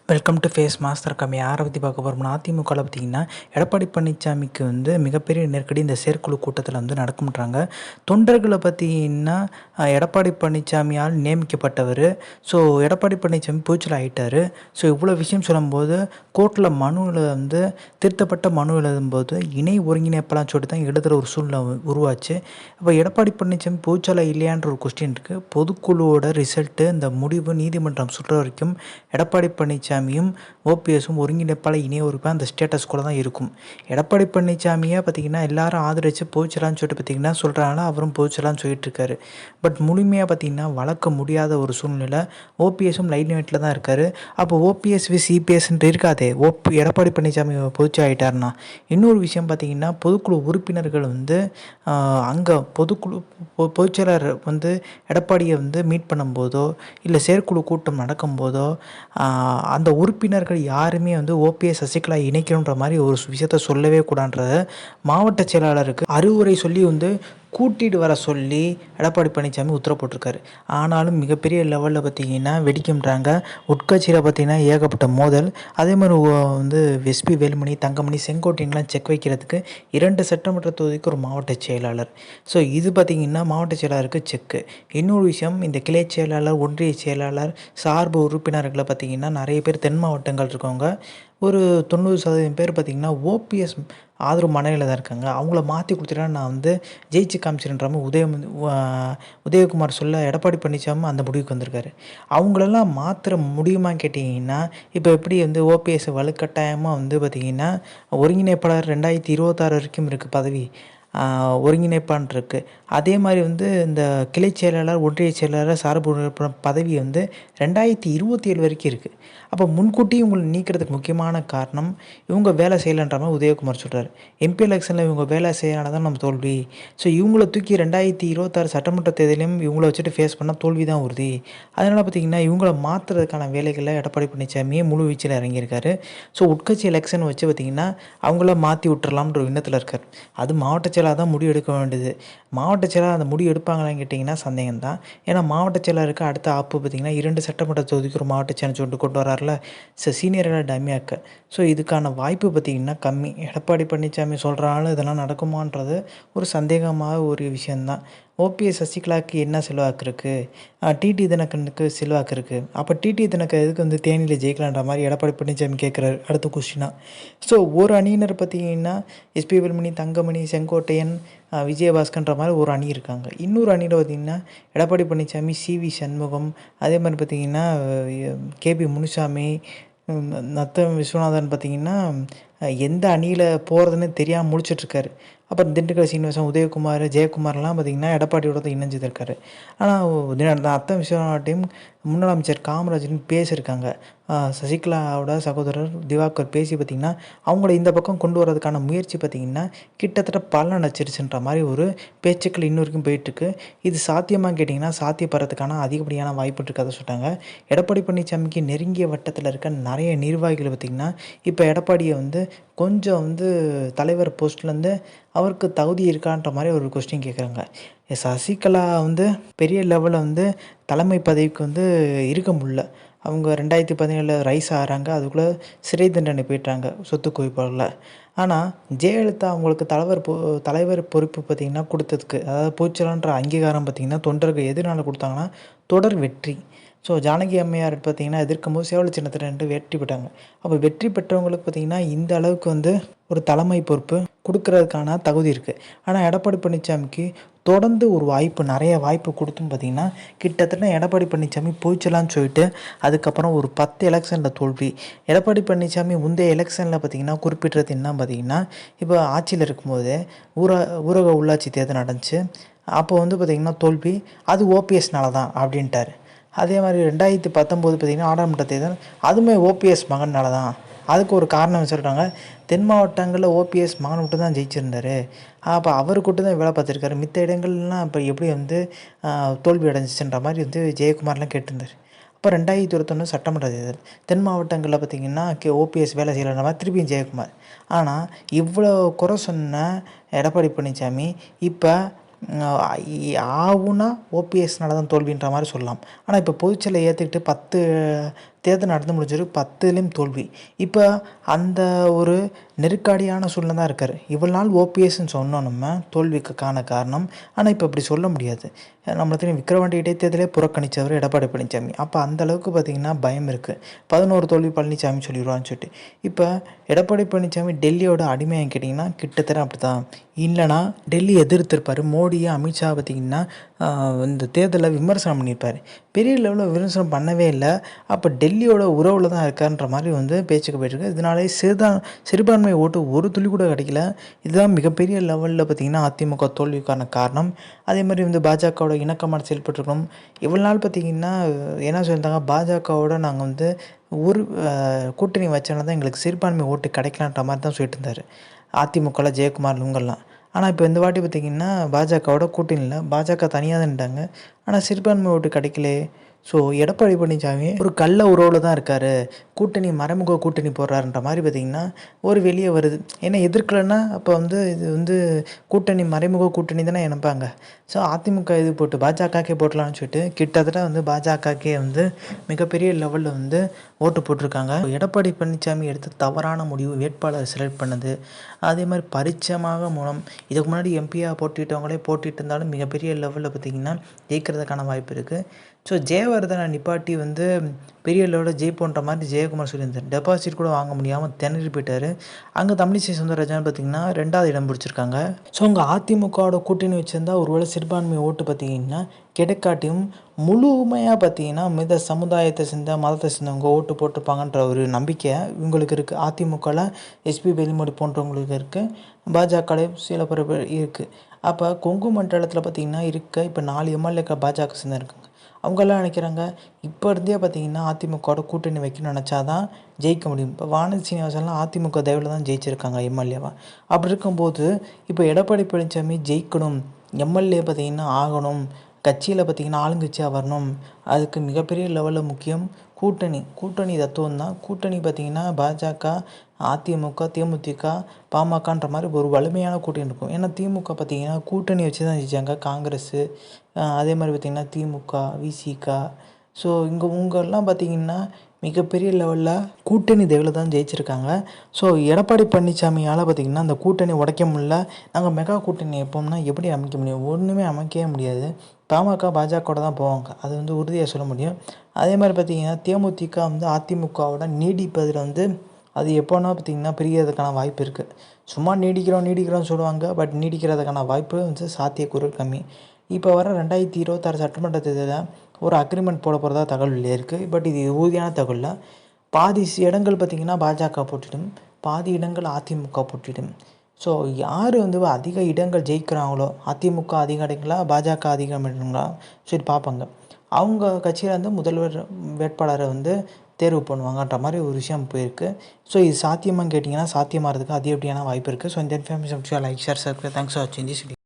Welcome to face master com. யாரை பற்றி பார்க்க போகிறோம்னா, அதிமுகவில் பார்த்திங்கன்னா எடப்பாடி பழனிசாமிக்கு மிகப்பெரிய நெருக்கடி இந்த செயற்குழு கூட்டத்தில் நடக்கும்ன்றாங்க. தொண்டர்களை பார்த்திங்கன்னா எடப்பாடி பழனிசாமியால் நியமிக்கப்பட்டவர். ஸோ எடப்பாடி பழனிசாமி பூச்சல் ஆகிட்டார். ஸோ இவ்வளோ விஷயம் சொல்லும்போது கோர்ட்டில் மனுவில் திருத்தப்பட்ட மனு எழுதும்போது இணை ஒருங்கிணைப்பெல்லாம் சொல்லிட்டு தான் எழுதுகிற ஒரு சூழ்நிலை உருவாச்சு. இப்போ எடப்பாடி பழனிசாமி பூச்சலை இல்லையான்ற ஒரு கொஸ்டின் இருக்குது. பொதுக்குழுவோட ரிசல்ட்டு இந்த முடிவு நீதிமன்றம் சொல்கிற வரைக்கும் எடப்பாடி பழனிசாமியும் ஓபிஎஸும் ஒருங்கிணைப்பால் இணைய உறுப்பாக அந்த ஸ்டேட்டஸ் கூட தான் இருக்கும். எடப்பாடி பழனிசாமியை பார்த்திங்கன்னா எல்லாரும் ஆதரித்து போச்சலான்னு சொல்லிட்டு பார்த்திங்கன்னா சொல்கிறாங்கன்னா அவரும் போச்சலான்னு சொல்லிட்டு இருக்காரு. பட் முழுமையாக பார்த்திங்கன்னா வளர்க்க முடியாத ஒரு சூழ்நிலை. ஓபிஎஸும் லைன் வெயிட்டில் தான் இருக்கார். அப்போ ஓபிஎஸ் சிபிஎஸ்ன்ட்டு இருக்காதே. எடப்பாடி பழனிசாமி பொதுச்சு ஆகிட்டார்னா. இன்னொரு விஷயம் பார்த்திங்கன்னா பொதுக்குழு உறுப்பினர்கள் அங்கே பொதுக்குழு பொதுச்செயலர் எடப்பாடியை மீட் பண்ணும்போதோ இல்லை செயற்குழு கூட்டம் நடக்கும்போதோ அந்த உறுப்பினர்கள் யாருமே ஓபிஎஸ் சசிகலா இணைக்கணுன்ற மாதிரி ஒரு விஷயத்த சொல்லவே கூடாதுன்றத மாவட்ட செயலாளருக்கு அறிவுரை சொல்லி கூட்டிகிட்டு வர சொல்லி எடப்பாடி பழனிசாமி உத்தரவு போட்டிருக்காரு. ஆனாலும் மிகப்பெரிய லெவலில் பார்த்திங்கன்னா வெடிக்கும்ன்றாங்க. உட்கட்சியில் பார்த்திங்கன்னா ஏகப்பட்ட மோதல். அதே மாதிரி எஸ்பி வேலுமணி, தங்கமணி, செங்கோட்டையன்லாம் செக் வைக்கிறதுக்கு 2 சட்டமன்ற தொகுதிக்கு ஒரு மாவட்ட செயலாளர். ஸோ இது பார்த்திங்கன்னா மாவட்ட செயலாளருக்கு செக்கு. இன்னொரு விஷயம், இந்த கிளை செயலாளர், ஒன்றிய செயலாளர், சார்பு உறுப்பினர்களை பார்த்திங்கன்னா நிறைய பேர் தென் மாவட்டங்கள் இருக்கவங்க ஒரு 90% பேர் பார்த்திங்கன்னா ஓபிஎஸ் ஆதரவு மனநிலையில் தான் இருக்காங்க. அவங்கள மாற்றி கொடுத்துட்டா நான் ஜெயிச்சு காமிச்சிருன்ற மாதிரி உதயகுமார் சொல்ல எடப்பாடி பழனிசாமி அந்த முடிவுக்கு வந்திருக்காரு. அவங்களெல்லாம் மாற்ற முடியுமான்னு கேட்டிங்கன்னா, இப்போ எப்படி ஓபிஎஸ் வலுக்கட்டாயமாக பார்த்திங்கன்னா ஒருங்கிணைப்பாளர் 2026 வரைக்கும் இருக்குது பதவி, ஒருங்கிணைப்பான் இருக்குது. அதே மாதிரி இந்த கிளை செயலாளர், ஒன்றிய செயலாளர், சார்பு உறுப்பினர் பதவி 2027 வரைக்கும் இருக்குது. அப்போ முன்கூட்டி இவங்களை நீக்கிறதுக்கு முக்கியமான காரணம் இவங்க வேலை செய்யலைன்ற மாதிரி உதயகுமார் சொல்கிறார். எம்பி எலெக்ஷனில் இவங்க வேலை செய்யலாம் தான் நம்ம தோல்வி. ஸோ இவங்கள தூக்கி 2026 சட்டமன்ற தேர்தலையும் இவங்கள வச்சுட்டு ஃபேஸ் பண்ணால் தோல்வி தான் உறுதி. அதனால் பார்த்திங்கன்னா இவங்கள மாற்றுறதுக்கான வேலைகளில் எடப்பாடி பழனிசாமியே முழு வீச்சில் இறங்கியிருக்காரு. ஸோ உட்கட்சி எலெக்ஷன் வச்சு பார்த்திங்கன்னா அவங்கள மாற்றி விட்டுறலாம்ன்ற எண்ணத்தில் இருக்கார். அது மாவட்ட செயலாளர் தான் முடிவு எடுக்க வேண்டியது. மாவட்ட செயலாளர் அந்த முடிவு எடுப்பாங்களான்னு கேட்டிங்கன்னா சந்தேகம் தான். ஏன்னா மாவட்ட செயலாளருக்கு அடுத்த ஆப்பு பார்த்திங்கன்னா 2 சட்டமன்ற தொகுதிக்கு ஒரு மாவட்ட செயலர் சொல்லிட்டு கொண்டு வரார்ல. ஸோ சீனியராக டமியாக்க. ஸோ இதுக்கான வாய்ப்பு பார்த்திங்கன்னா கம்மி. எடப்பாடி பழனிசாமி சொல்கிறாலும் இதெல்லாம் நடக்குமான்றது ஒரு சந்தேகமாக ஒரு விஷயந்தான். ஓபிஎஸ் சசிகலாவுக்கு என்ன செல்வாக்கு இருக்குது, டிடி தினகரனுக்கு செல்வாக்கு இருக்குது. அப்போ டிடி தினகரன் எதுக்கு தேனியில் ஜெயிக்கலான்ற மாதிரி எடப்பாடி பழனிசாமி கேட்குறாரு அடுத்த கொஸ்டினாக. ஸோ ஒரு அணியினர் பார்த்திங்கன்னா எஸ்பி வேலுமணி, தங்கமணி, செங்கோட்டையன், விஜயபாஸ்கர்ன்ற மாதிரி ஒரு அணி இருக்காங்க. இன்னொரு அணியில் பார்த்திங்கன்னா எடப்பாடி பழனிசாமி, சிவி சண்முகம், அதே மாதிரி பார்த்திங்கன்னா கேபி முனுசாமி, நத்தம் விஸ்வநாதன் பார்த்திங்கன்னா எந்த அணியில் போகிறதுன்னு தெரியாமல் முழிச்சிட்ருக்காரு. அப்புறம் திண்டுக்கல் சீனிவாசன், உதயகுமார், ஜெயக்குமார்லாம் பார்த்திங்கன்னா எடப்பாடியோட தான் இணைஞ்சிருக்காரு. ஆனால் அத்தம் விஸ்வநாட்டையும் முன்னாள் அமைச்சர் காமராஜன் பேசியிருக்காங்க. சசிகலாவோட சகோதரர் திவாகர் பேசி பார்த்திங்கன்னா அவங்கள இந்த பக்கம் கொண்டு வரதுக்கான முயற்சி பார்த்திங்கன்னா கிட்டத்தட்ட பலன் அடிச்சிருச்சுன்ற மாதிரி ஒரு பேச்சுக்கள் இன்ன வரைக்கும் போயிட்டுருக்கு. இது சாத்தியமாக கேட்டிங்கன்னா சாத்தியப்படுறதுக்கான அதிகப்படியான வாய்ப்பு இருக்காத சொல்லிட்டாங்க. எடப்பாடி பழனிசாமிக்கு நெருங்கிய வட்டத்தில் இருக்க நிறைய நிர்வாகிகள் பார்த்திங்கன்னா இப்போ எடப்பாடியை கொஞ்சம் தலைவர் போஸ்ட்லேருந்து அவருக்கு தகுதி இருக்கான்ற மாதிரி ஒரு கொஸ்டின் கேட்குறாங்க. சசிகலா பெரிய லெவலில் தலைமை பதவிக்கு இருக்க முடியல. அவங்க 2017 ரைஸ் ஆகிறாங்க. அதுக்குள்ளே சிறை தண்டனை போயிட்டாங்க சொத்து குவிப்பால். ஆனால் ஜெயலலிதா அவங்களுக்கு தலைவர் பொறுப்பு பார்த்திங்கன்னா கொடுத்ததுக்கு, அதாவது போச்சலான்ற அங்கீகாரம் பார்த்திங்கன்னா தொண்டர்கள் எதனால கொடுத்தாங்கன்னா தொடர் வெற்றி. ஸோ ஜானகி அம்மையார் பார்த்திங்கன்னா எதிர்க்கும் போது சேவல் சின்னத்தில் வெற்றி பெற்றாங்க. அப்போ வெற்றி பெற்றவங்களுக்கு பார்த்திங்கன்னா இந்த அளவுக்கு ஒரு தலைமை பொறுப்பு கொடுக்கறதுக்கான தகுதி இருக்குது. ஆனால் எடப்பாடி பழனிசாமிக்கு தொடர்ந்து ஒரு வாய்ப்பு, நிறைய வாய்ப்பு கொடுத்தும் பார்த்திங்கன்னா கிட்டத்தட்ட எடப்பாடி பழனிசாமி போய்ச்சலான்னு சொல்லிட்டு அதுக்கப்புறம் ஒரு 10 எலெக்ஷனில் தோல்வி. எடப்பாடி பழனிசாமி முந்தைய எலெக்ஷனில் பார்த்திங்கன்னா குறிப்பிட்றது என்ன பார்த்திங்கன்னா, இப்போ ஆட்சியில் இருக்கும்போது ஊரக உள்ளாட்சி தேர்தல் நடந்துச்சு. அப்போ பார்த்திங்கன்னா தோல்வி அது ஓபிஎஸ்னால தான் அப்படின்ட்டார். அதே மாதிரி 2019 பார்த்திங்கன்னா நாடாளுமன்ற தேர்தல் அதுவுமே ஓபிஎஸ் மகனால தான். அதுக்கு ஒரு காரணம் சொல்கிறாங்க. தென் மாவட்டங்களில் ஓபிஎஸ் மகன் மட்டும் தான் ஜெயிச்சிருந்தார். அப்போ அவர் கூட்டு தான் வேலை பார்த்துருக்காரு. மித்த இடங்கள்லாம் இப்போ எப்படி தோல்வி அடைஞ்சிச்சுன்ற மாதிரி ஜெயக்குமார்லாம் கேட்டிருந்தார். அப்போ 2021 சட்டமன்ற தேர்தல் தென் மாவட்டங்களில் பார்த்திங்கன்னா ஓபிஎஸ் வேலை செய்யலைன்ற மாதிரி திருப்பியும் ஜெயக்குமார். ஆனால் இவ்வளோ குறை சொன்ன எடப்பாடி பழனிசாமி இப்போ ஆவுனா ஓபிஎஸ்னால தான் தோல்வின்ற மாதிரி சொல்லலாம். ஆனால் இப்போ பொதுச்செயலை ஏற்றுக்கிட்டு 10 தேர்தல் நடந்து முடிஞ்சது 10லேயும் தோல்வி. இப்போ அந்த ஒரு நெருக்கடியான சூழ்நிலை தான் இருக்கார். இவ்வளோ நாள் ஓபிஎஸ்ன்னு சொன்னோம் நம்ம தோல்விக்கான காரணம். ஆனால் இப்போ அப்படி சொல்ல முடியாது. நம்மளுக்கு தெரியும் விக்கிரவாண்டி இடைத்தேர்தலே புறக்கணித்தவர் எடப்பாடி பழனிசாமி. அப்போ அந்த அளவுக்கு பார்த்திங்கன்னா பயம் இருக்குது. 11 தோல்வி பழனிசாமி சொல்லிடுவான்னு சொல்லிட்டு. இப்போ எடப்பாடி பழனிசாமி டெல்லியோட அடிமையாக கேட்டிங்கன்னா கிட்டத்தட்ட அப்படி தான். இல்லைனா டெல்லி எதிர்த்திருப்பார். மோடியை அமித்ஷா பார்த்திங்கன்னா இந்த தேர்தலில் விமர்சனம் பண்ணியிருப்பார். பெரிய லெவலில் விமர்சனம் பண்ணவே இல்லை. அப்போ டெல்லியோட உறவில் தான் இருக்காருன்ற மாதிரி வந்து பேச்சுக்கு போயிட்டுருக்கு. இதனாலே சிறுபான்மை ஓட்டு ஒரு துளி கூட கிடைக்கல. இதுதான் மிகப்பெரிய லெவலில் பார்த்திங்கன்னா அதிமுக தோல்விக்கான காரணம். அதே மாதிரி வந்து பாஜகவோட இணக்கமாக செயல்பட்டுருக்கணும். இவ்வளோ நாள் பார்த்திங்கன்னா என்ன சொல்லியிருந்தாங்க, பாஜகவோட நாங்கள் வந்து ஒரு கூட்டணி வச்சனால தான் எங்களுக்கு சிறுபான்மை ஓட்டு கிடைக்கலான்ற மாதிரி தான் சொல்லிட்டு இருந்தார் அதிமுகவில் ஜெயக்குமார் இவங்கெல்லாம். ஆனால் இப்போ இந்த வாட்டி பார்த்திங்கன்னா பாஜகவோட கூட்டணி இல்லை, பாஜக தனியாக தான்ட்டாங்க. ஆனால் சிறுபான்மை ஓட்டு கிடைக்கலே. ஸோ எடப்பாடி பழனிசாமி ஒரு கள்ள உறவில் தான் இருக்கார், கூட்டணி மறைமுக கூட்டணி போடுறாருன்ற மாதிரி பார்த்திங்கன்னா ஒரு வெளியே வருது. ஏன்னா எதிர்க்கலைன்னா அப்போ வந்து இது வந்து கூட்டணி மறைமுக கூட்டணி தானே நினைப்பாங்க. ஸோ அதிமுக இது போட்டு பாஜகக்கே போட்டலான்னு சொல்லிட்டு கிட்டத்தட்ட வந்து பாஜகக்கே வந்து மிகப்பெரிய லெவலில் வந்து ஓட்டு போட்டிருக்காங்க. எடப்பாடி பழனிசாமி எடுத்த தவறான முடிவு வேட்பாளர் செலக்ட் பண்ணது, அதே மாதிரி பரிச்சயமாக மூலம் இதுக்கு முன்னாடி எம்பியாக போட்டிட்டவங்களே போட்டிட்டு இருந்தாலும் மிகப்பெரிய லெவலில் பார்த்திங்கன்னா ஜெயிக்கிறதுக்கான வாய்ப்பு இருக்குது. ஸோ ஜெயவர்தனை நிப்பாட்டி வந்து பெரிய லெவலில் ஜெயிப்போன்ற மாதிரி ஜெயக்குமார் சொல்லியிருந்தார். டெபாசிட் கூட வாங்க முடியாமல் திணறி போயிட்டார். அங்கே தமிழிசை சவுந்தரராஜன் பார்த்திங்கன்னா 2வது இடம் பிடிச்சிருக்காங்க. ஸோ அங்கே அதிமுகவோட கூட்டணி வச்சுருந்தா ஒருவேளை சிறுபான்மை ஓட்டு பார்த்திங்கன்னா கிடைக்காட்டியும் முழுமையாக பார்த்திங்கன்னா மித சமுதாயத்தை சேர்ந்த மதத்தை சேர்ந்தவங்க ஓட்டு போட்டுப்பாங்கன்ற ஒரு நம்பிக்கை இவங்களுக்கு இருக்குது. அதிமுகவில் எஸ்பி வேலுமணி போன்றவங்களுக்கு இருக்குது, பாஜகலையும் சில பேர் இருக்குது. அப்போ கொங்கு மண்டலத்தில் பார்த்திங்கன்னா இப்போ 4 எம்எல்ஏக்கள் பாஜக சேர்ந்து இருக்காங்க. அவங்கெல்லாம் நினைக்கிறாங்க இப்போ இருந்தே பார்த்திங்கன்னா அதிமுகவோட கூட்டணி வைக்கணும்னு நினச்சா தான் ஜெயிக்க முடியும். இப்போ வானதி சீனிவாசன்லாம் அதிமுக தயவில் தான் ஜெயிச்சிருக்காங்க எம்எல்ஏவாக. அப்படி இருக்கும்போது இப்போ எடப்பாடி பழனிசாமி ஜெயிக்கணும், எம்எல்ஏ பார்த்திங்கன்னா ஆகணும், கட்சியில் பார்த்திங்கன்னா ஆளுங்கட்சியாக வரணும், அதுக்கு மிகப்பெரிய லெவலில் முக்கியம் கூட்டணி தத்துவம் தான். கூட்டணி பார்த்திங்கன்னா பாஜக, அதிமுக, தேமுதிக, பாமகன்ற மாதிரி ஒரு வலிமையான கூட்டணி இருக்கும். ஏன்னா திமுக பார்த்திங்கன்னா கூட்டணி வச்சு தான் ஜெயிச்சாங்க. காங்கிரஸு, அதே மாதிரி பார்த்திங்கன்னா திமுக, விசிக. ஸோ இவங்கெல்லாம் பார்த்திங்கன்னா மிகப்பெரிய லெவலில் கூட்டணி தயவில் தான் ஜெயிச்சிருக்காங்க. ஸோ எடப்பாடி பழனிசாமியால் பார்த்திங்கன்னா அந்த கூட்டணி உடைக்க முடியல. நாங்கள் மெகா கூட்டணி எப்போம்னா எப்படி அமைக்க முடியும்? ஒன்றுமே அமைக்கவே முடியாது. பாமக பாஜகவோட தான் போவாங்க, அது வந்து உறுதியாக சொல்ல முடியும். அதே மாதிரி பார்த்திங்கன்னா தேமுதிக வந்து அதிமுகவோட நீடிப்பதில் வந்து அது எப்போனா பார்த்திங்கன்னா பிரியறதுக்கான வாய்ப்பு இருக்குது. சும்மா நீடிக்கிறோம்னு சொல்லுவாங்க, பட் நீடிக்கிறதுக்கான வாய்ப்பு வந்து சாத்தியக்கூறு கம்மி. இப்போ வர 2026 சட்டமன்ற தேர்தலில் ஒரு அக்ரிமெண்ட் போட போகிறதா தகவல் இருக்குது. பட் இது உறுதியான தகவல். பாதி இடங்கள் பார்த்திங்கன்னா பாஜக போட்டிடும், பாதி இடங்கள் அதிமுக போட்டிடும். ஸோ யார் வந்து அதிக இடங்கள் ஜெயிக்கிறாங்களோ, அதிமுக அதிக இடங்களா பாஜக அதிக இடங்களா சரி பார்ப்பாங்க. அவங்க கட்சியில் வந்து முதல்வர் வேட்பாளரை வந்து தேர்வு பண்ணுவாங்கன்ற மாதிரி ஒரு விஷயம் போயிருக்கு. ஸோ இது சாத்தியமாக கேட்டிங்கன்னா சாத்தியமாகிறதுக்கு அதிகப்படியான வாய்ப்பு இருக்குது. ஸோ இந்த information like share subscribe. Thanks for வாட்சிங் திஸ் வீடியோ.